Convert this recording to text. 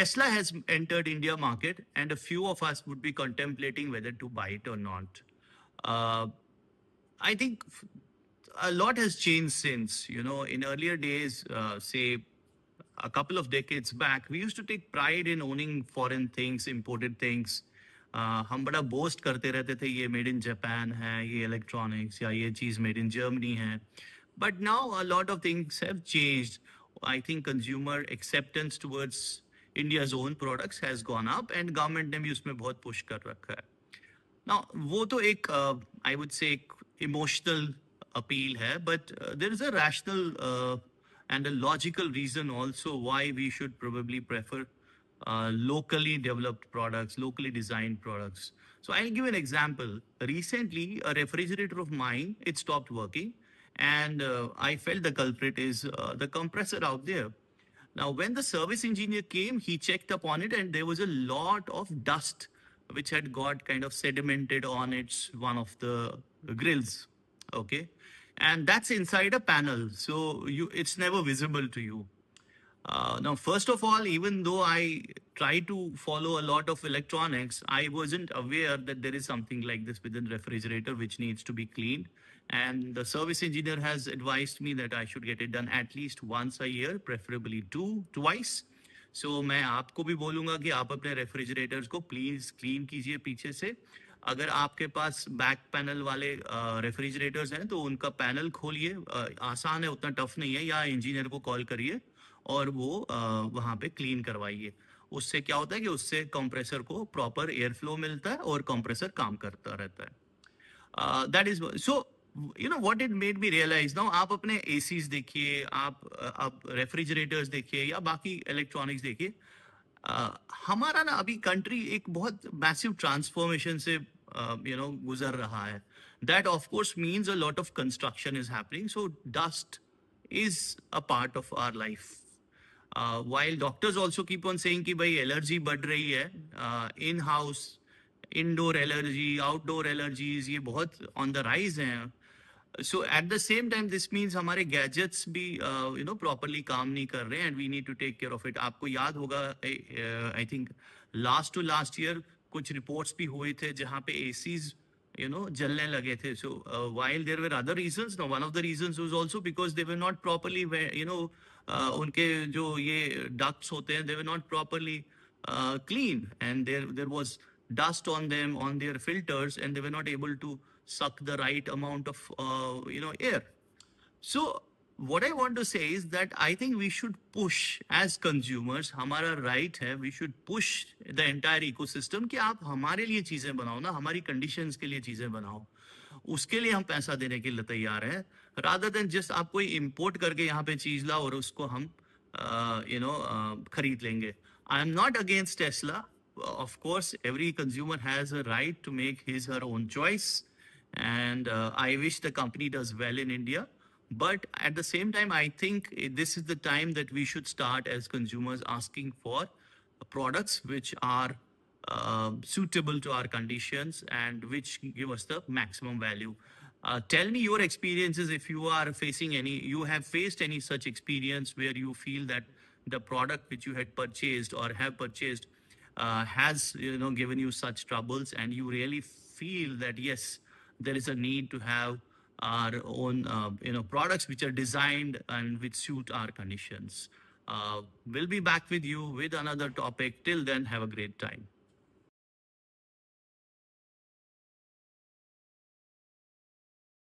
Tesla has entered India market, and a few of us would be contemplating whether to buy it or not. Uh, I think a lot has changed since. In earlier days, say a couple of decades back, we used to take pride in owning foreign things, imported things. हम बड़ा boast करते रहते थे ये made in Japan है, ये electronics या ये चीज़ मेड इन जर्मनी है. But now a lot of things have changed. I think consumer acceptance towards India's own products has gone up, and government ने भी उसमें बहुत पुश कर रखा है. Now, वो तो एक आई वुड से एक इमोशनल अपील है, but there is a rational and a logical reason also why we should probably prefer locally developed products, locally designed products. So I'll give an example. Recently, a refrigerator of mine, it stopped working, and I felt the culprit is the compressor out there. Now, when the service engineer came, he checked upon it, and there was a lot of dust which had got kind of sedimented on its one of the grills. Okay, and that's inside a panel, so it's never visible to you. Now, first of all, even though I try to follow a lot of electronics, I wasn't aware that there is something like this within the refrigerator which needs to be cleaned. And the service engineer has advised me that I should get it done at least once a year, preferably twice. So मैं आपको भी बोलूँगा कि आप अपने refrigerators को please clean कीजिए पीछे से. अगर आपके पास बैक पैनल वाले रेफ्रिजरेटर्स हैं तो उनका पैनल खोलिए. आसान है, उतना टफ नहीं है. या इंजीनियर को कॉल करिए और वो वहाँ पे क्लीन करवाइए. उससे क्या होता है कि उससे कंप्रेसर को प्रॉपर एयर फ्लो मिलता है और कंप्रेसर काम करता रहता है. That is so what it made me realise. Now आप अपने एसीज देखिए, आप रेफ्रिजरेटर्स देखिए या बाकी इलेक्ट्रॉनिक्स देखिए. हमारा ना अभी कंट्री एक बहुत मैसिव ट्रांसफॉर्मेशन से गुजर रहा है. That of course means a lot of construction is happening, so dust is a part of our life. While doctors also keep on saying कि भाई एलर्जी बढ़ रही है, in house indoor allergy, outdoor allergies ये बहुत on the rise हैं. So at the same time this means हमारे gadgets भी प्रॉपरली काम नहीं कर रहे हैं, and we need to take care of it. आपको याद होगा, आई थिंक लास्ट ईयर कुछ रिपोर्ट्स भी हुए थे जहाँ पे ACs jalne lage the. So while there were other reasons, no, one of the reasons was also because they were not properly, unke jo ye ducts hote hain, they were not properly clean, and there was dust on them, on their filters, and they were not able to suck the right amount of air. So what I want to say is that I think we should push as consumers, हमारा right है, we should push the entire ecosystem कि आप हमारे लिए चीजें बनाओ ना, हमारी conditions के लिए चीजें बनाओ. उसके लिए हम पैसा देने के लिए तैयार हैं, rather than just आप कोई import करके यहाँ पे चीज लाओ और उसको हम खरीद लेंगे. I am not against Tesla. Of course, every consumer has a right to make his or her own choice, and I wish the company does well in India. But at the same time, I think this is the time that we should start as consumers asking for products which are suitable to our conditions and which give us the maximum value. Tell me your experiences if you are facing you have faced any such experience where you feel that the product which you had purchased or have purchased has given you such troubles, and you really feel that yes, there is a need to have our own products which are designed and which suit our conditions. We'll be back with you with another topic. Till then, have a great time.